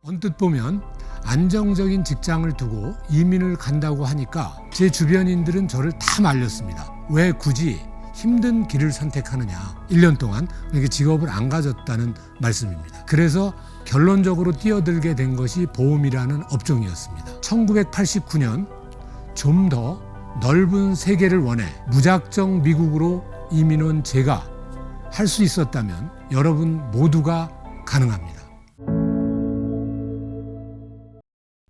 언뜻 보면 안정적인 직장을 두고 이민을 간다고 하니까 제 주변인들은 저를 다 말렸습니다. 왜 굳이 힘든 길을 선택하느냐. 1년 동안 이렇게 직업을 안 가졌다는 말씀입니다. 그래서 결론적으로 뛰어들게 된 것이 보험이라는 업종이었습니다. 1989년 좀 더 넓은 세계를 원해 무작정 미국으로 이민 온 제가 할 수 있었다면 여러분 모두가 가능합니다.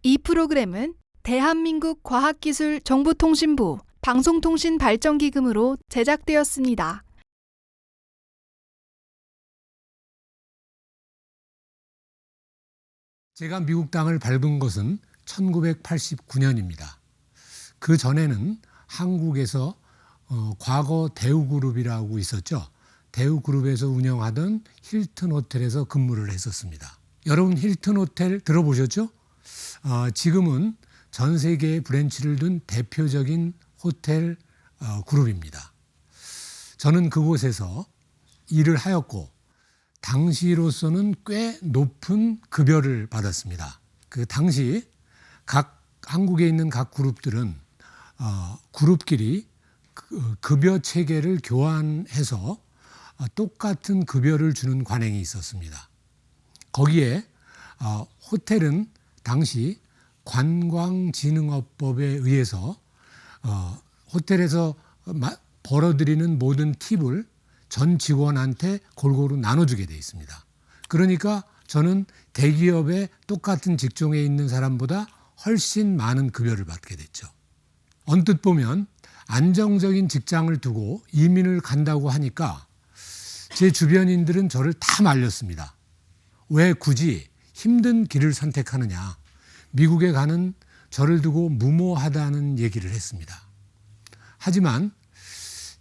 이 프로그램은 대한민국 과학기술정보통신부 방송통신발전기금으로 제작되었습니다. 제가 미국 땅을 밟은 것은 1989년입니다. 그 전에는 한국에서 과거 대우그룹이라고 있었죠. 대우그룹에서 운영하던 힐튼 호텔에서 근무를 했었습니다. 여러분 힐튼 호텔 들어보셨죠? 지금은 전 세계에 브랜치를 둔 대표적인 호텔 그룹입니다. 저는 그곳에서 일을 하였고 당시로서는 꽤 높은 급여를 받았습니다. 그 당시 한국에 있는 각 그룹들은 그룹끼리 급여 체계를 교환해서 똑같은 급여를 주는 관행이 있었습니다. 거기에 호텔은 당시 관광진흥업법에 의해서 호텔에서 벌어들이는 모든 팁을 전 직원한테 골고루 나눠주게 돼 있습니다. 그러니까 저는 대기업의 똑같은 직종에 있는 사람보다 훨씬 많은 급여를 받게 됐죠. 언뜻 보면 안정적인 직장을 두고 이민을 간다고 하니까 제 주변인들은 저를 다 말렸습니다. 왜 굳이 힘든 길을 선택하느냐. 미국에 가는 저를 두고 무모하다는 얘기를 했습니다. 하지만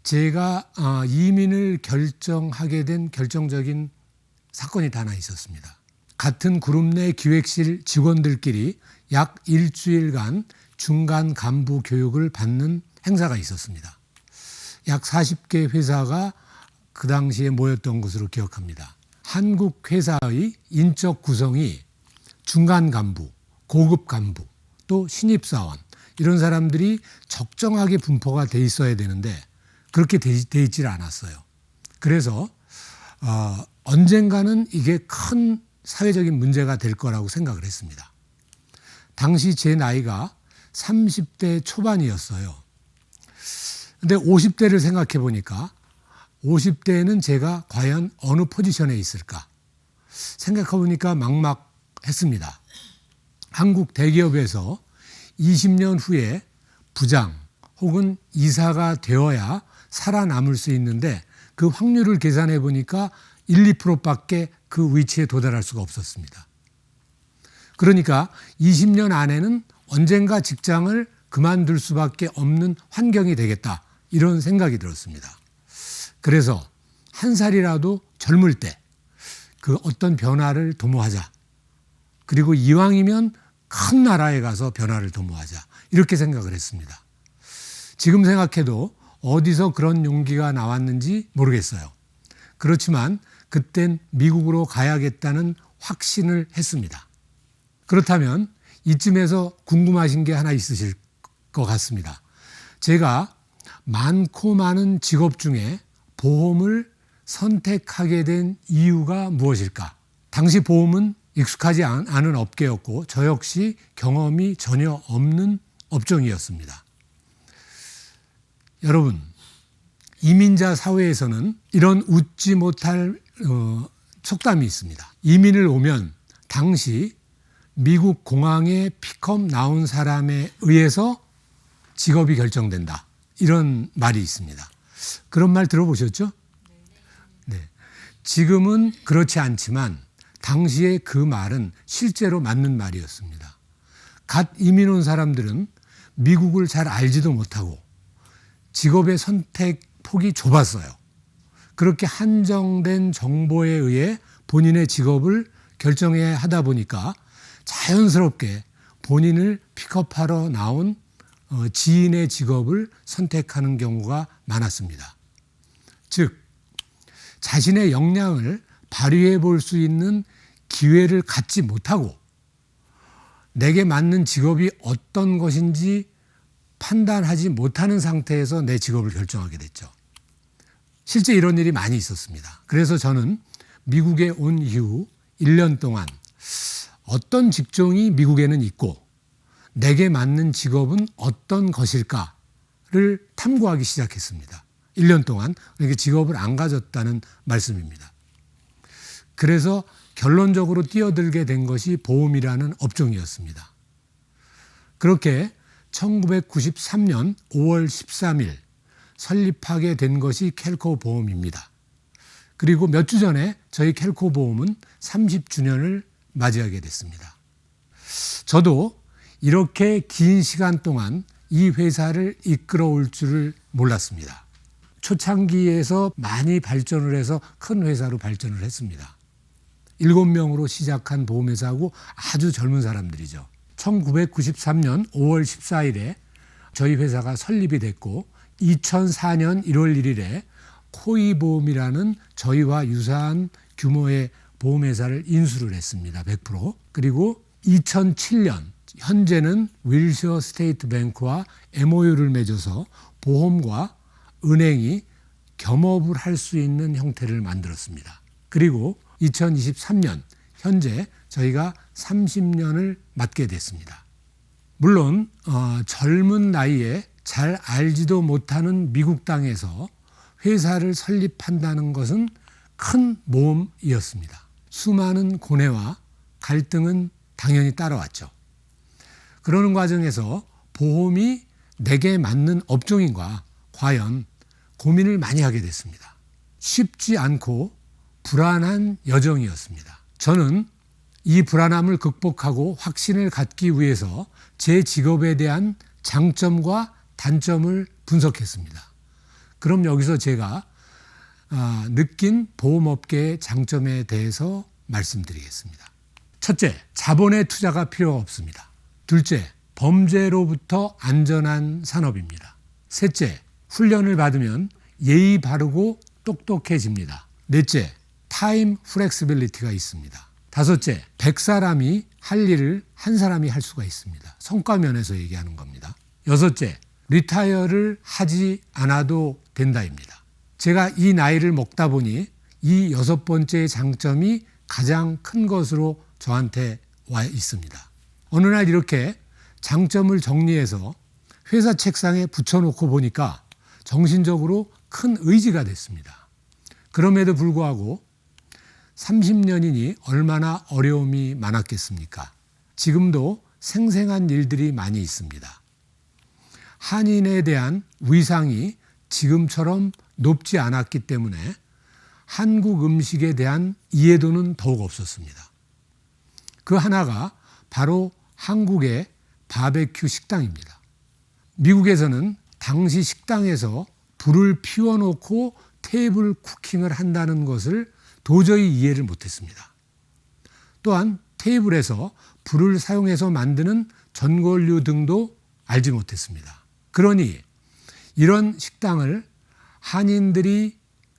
제가 이민을 결정하게 된 결정적인 사건이 하나 있었습니다. 같은 그룹 내 기획실 직원들끼리 약 일주일간 중간 간부 교육을 받는 행사가 있었습니다. 약 40개 회사가 그 당시에 모였던 것으로 기억합니다. 한국 회사의 인적 구성이 중간 간부, 고급 간부, 또 신입사원 이런 사람들이 적정하게 분포가 돼 있어야 되는데 그렇게 돼 있질 않았어요. 그래서 언젠가는 이게 큰 사회적인 문제가 될 거라고 생각을 했습니다. 당시 제 나이가 30대 초반이었어요. 근데 50대를 생각해 보니까 50대에는 제가 과연 어느 포지션에 있을까 생각해 보니까 막막했습니다. 한국 대기업에서 20년 후에 부장 혹은 이사가 되어야 살아남을 수 있는데 그 확률을 계산해 보니까 1, 2%밖에 그 위치에 도달할 수가 없었습니다. 그러니까 20년 안에는 언젠가 직장을 그만둘 수밖에 없는 환경이 되겠다 이런 생각이 들었습니다. 그래서 한 살이라도 젊을 때 그 어떤 변화를 도모하자. 그리고 이왕이면 큰 나라에 가서 변화를 도모하자. 이렇게 생각을 했습니다. 지금 생각해도 어디서 그런 용기가 나왔는지 모르겠어요. 그렇지만 그땐 미국으로 가야겠다는 확신을 했습니다. 그렇다면 이쯤에서 궁금하신 게 하나 있으실 것 같습니다. 제가 많고 많은 직업 중에 보험을 선택하게 된 이유가 무엇일까? 당시 보험은 익숙하지 않은 업계였고 저 역시 경험이 전혀 없는 업종이었습니다. 여러분, 이민자 사회에서는 이런 웃지 못할 속담이 있습니다. 이민을 오면 당시 미국 공항에 픽업 나온 사람에 의해서 직업이 결정된다. 이런 말이 있습니다. 그런 말 들어보셨죠? 네. 지금은 그렇지 않지만 당시에 그 말은 실제로 맞는 말이었습니다. 갓 이민 온 사람들은 미국을 잘 알지도 못하고 직업의 선택 폭이 좁았어요. 그렇게 한정된 정보에 의해 본인의 직업을 결정해야 하다 보니까 자연스럽게 본인을 픽업하러 나온 지인의 직업을 선택하는 경우가 많았습니다. 즉 자신의 역량을 발휘해 볼 수 있는 기회를 갖지 못하고 내게 맞는 직업이 어떤 것인지 판단하지 못하는 상태에서 내 직업을 결정하게 됐죠. 실제 이런 일이 많이 있었습니다. 그래서 저는 미국에 온 이후 1년 동안 어떤 직종이 미국에는 있고 내게 맞는 직업은 어떤 것일까를 탐구하기 시작했습니다. 1년 동안 그러니까 직업을 안 가졌다는 말씀입니다. 그래서 결론적으로 뛰어들게 된 것이 보험이라는 업종이었습니다. 그렇게 1993년 5월 13일 설립하게 된 것이 켈코 보험입니다. 그리고 몇 주 전에 저희 켈코 보험은 30주년을 맞이하게 됐습니다. 저도 이렇게 긴 시간 동안 이 회사를 이끌어올 줄을 몰랐습니다. 초창기에서 많이 발전을 해서 큰 회사로 발전을 했습니다. 7명으로 시작한 보험회사하고 아주 젊은 사람들이죠. 1993년 5월 14일에 저희 회사가 설립이 됐고 2004년 1월 1일에 코이보험이라는 저희와 유사한 규모의 보험회사를 인수를 했습니다. 100%. 그리고 2007년 현재는 윌셔 스테이트 뱅크와 MOU를 맺어서 보험과 은행이 겸업을 할 수 있는 형태를 만들었습니다. 그리고 2023년 현재 저희가 30년을 맞게 됐습니다. 물론 젊은 나이에 잘 알지도 못하는 미국 땅에서 회사를 설립한다는 것은 큰 모험이었습니다. 수많은 고뇌와 갈등은 당연히 따라왔죠. 그러는 과정에서 보험이 내게 맞는 업종인가 과연 고민을 많이 하게 됐습니다. 쉽지 않고 불안한 여정이었습니다. 저는 이 불안함을 극복하고 확신을 갖기 위해서 제 직업에 대한 장점과 단점을 분석했습니다. 그럼 여기서 제가 느낀 보험업계의 장점에 대해서 말씀드리겠습니다. 첫째, 자본의 투자가 필요 없습니다. 둘째, 범죄로부터 안전한 산업입니다. 셋째, 훈련을 받으면 예의 바르고 똑똑해집니다. 넷째, 타임 플렉시빌리티가 있습니다. 다섯째, 100사람이 할 일을 한 사람이 할 수가 있습니다. 성과 면에서 얘기하는 겁니다. 여섯째, 리타이어를 하지 않아도 된다입니다. 제가 이 나이를 먹다 보니 이 6번째 장점이 가장 큰 것으로 저한테 와 있습니다. 어느 날 이렇게 장점을 정리해서 회사 책상에 붙여놓고 보니까 정신적으로 큰 의지가 됐습니다. 그럼에도 불구하고 30년이니 얼마나 어려움이 많았겠습니까? 지금도 생생한 일들이 많이 있습니다. 한인에 대한 위상이 지금처럼 높지 않았기 때문에 한국 음식에 대한 이해도는 더욱 없었습니다. 그 하나가 바로 한국의 바베큐 식당입니다. 미국에서는 당시 식당에서 불을 피워놓고 테이블 쿠킹을 한다는 것을 도저히 이해를 못했습니다. 또한 테이블에서 불을 사용해서 만드는 전골류 등도 알지 못했습니다. 그러니 이런 식당을 한인들이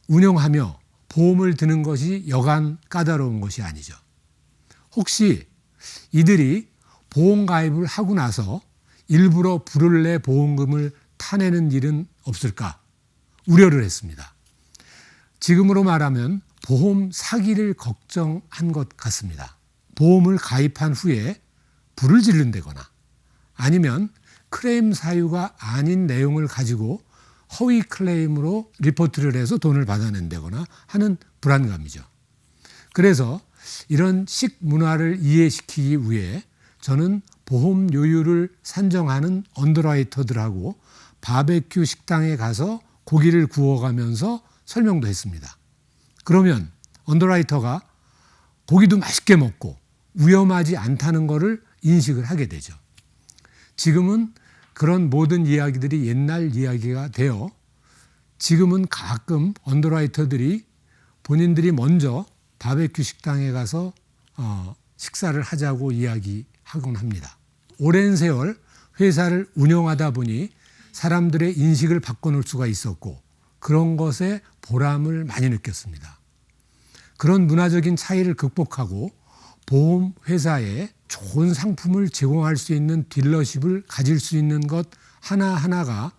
운영하며 보험을 드는 것이 여간 까다로운 것이 아니죠. 혹시 이들이 보험 가입을 하고 나서 일부러 불을 내 보험금을 타내는 일은 없을까 우려를 했습니다. 지금으로 말하면 보험 사기를 걱정한 것 같습니다. 보험을 가입한 후에 불을 지른다거나 아니면 클레임 사유가 아닌 내용을 가지고 허위 클레임으로 리포트를 해서 돈을 받아낸다거나 하는 불안감이죠. 그래서 이런 식 문화를 이해시키기 위해 저는 보험 요율을 산정하는 언더라이터들하고 바베큐 식당에 가서 고기를 구워가면서 설명도 했습니다. 그러면 언더라이터가 고기도 맛있게 먹고 위험하지 않다는 것을 인식을 하게 되죠. 지금은 그런 모든 이야기들이 옛날 이야기가 되어 지금은 가끔 언더라이터들이 본인들이 먼저 바베큐 식당에 가서 식사를 하자고 이야기하곤 합니다. 오랜 세월 회사를 운영하다 보니 사람들의 인식을 바꿔놓을 수가 있었고 그런 것에 보람을 많이 느꼈습니다. 그런 문화적인 차이를 극복하고 보험 회사에 좋은 상품을 제공할 수 있는 딜러십을 가질 수 있는 것 하나하나가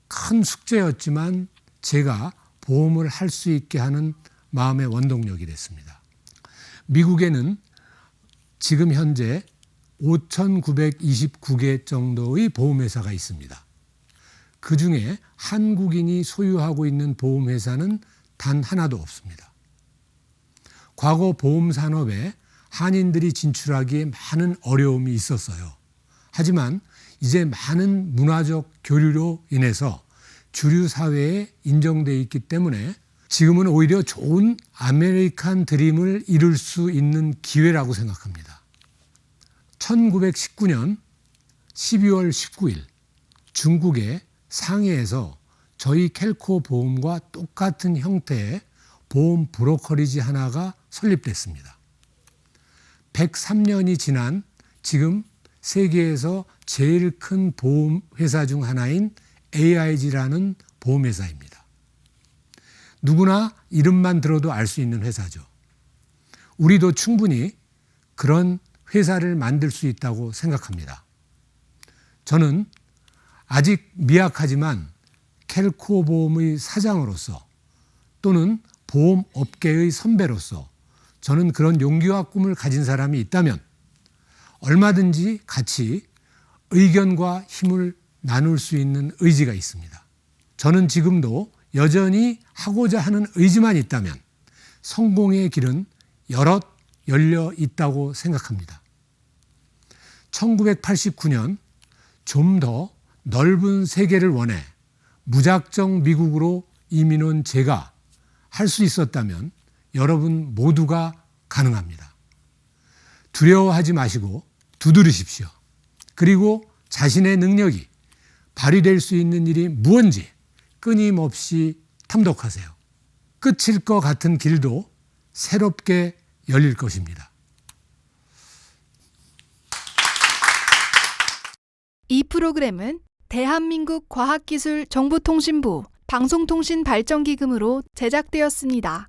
큰 숙제였지만 제가 보험을 할 수 있게 하는 마음의 원동력이 됐습니다. 미국에는 지금 현재 5,929개 정도의 보험회사가 있습니다. 그중에 한국인이 소유하고 있는 보험회사는 단 하나도 없습니다. 과거 보험 산업에 한인들이 진출하기에 많은 어려움이 있었어요. 하지만 이제 많은 문화적 교류로 인해서 주류 사회에 인정되어 있기 때문에 지금은 오히려 좋은 아메리칸 드림을 이룰 수 있는 기회라고 생각합니다. 1919년 12월 19일 중국의 상해에서 저희 켈코 보험과 똑같은 형태의 보험 브로커리지 하나가 설립됐습니다. 103년이 지난 지금 세계에서 제일 큰 보험 회사 중 하나인 AIG라는 보험회사입니다. 누구나 이름만 들어도 알 수 있는 회사죠. 우리도 충분히 그런 회사를 만들 수 있다고 생각합니다. 저는 아직 미약하지만 켈코 보험의 사장으로서 또는 보험업계의 선배로서 저는 그런 용기와 꿈을 가진 사람이 있다면 얼마든지 같이 의견과 힘을 나눌 수 있는 의지가 있습니다. 저는 지금도 여전히 하고자 하는 의지만 있다면 성공의 길은 여럿 열려 있다고 생각합니다. 1989년 좀 더 넓은 세계를 원해 무작정 미국으로 이민 온 제가 할 수 있었다면 여러분 모두가 가능합니다. 두려워하지 마시고 두드리십시오. 그리고 자신의 능력이 발휘될 수 있는 일이 무언지 끊임없이 탐독하세요. 끝일 것 같은 길도 새롭게 열릴 것입니다. 이 프로그램은 대한민국 과학기술정보통신부 방송통신발전기금으로 제작되었습니다.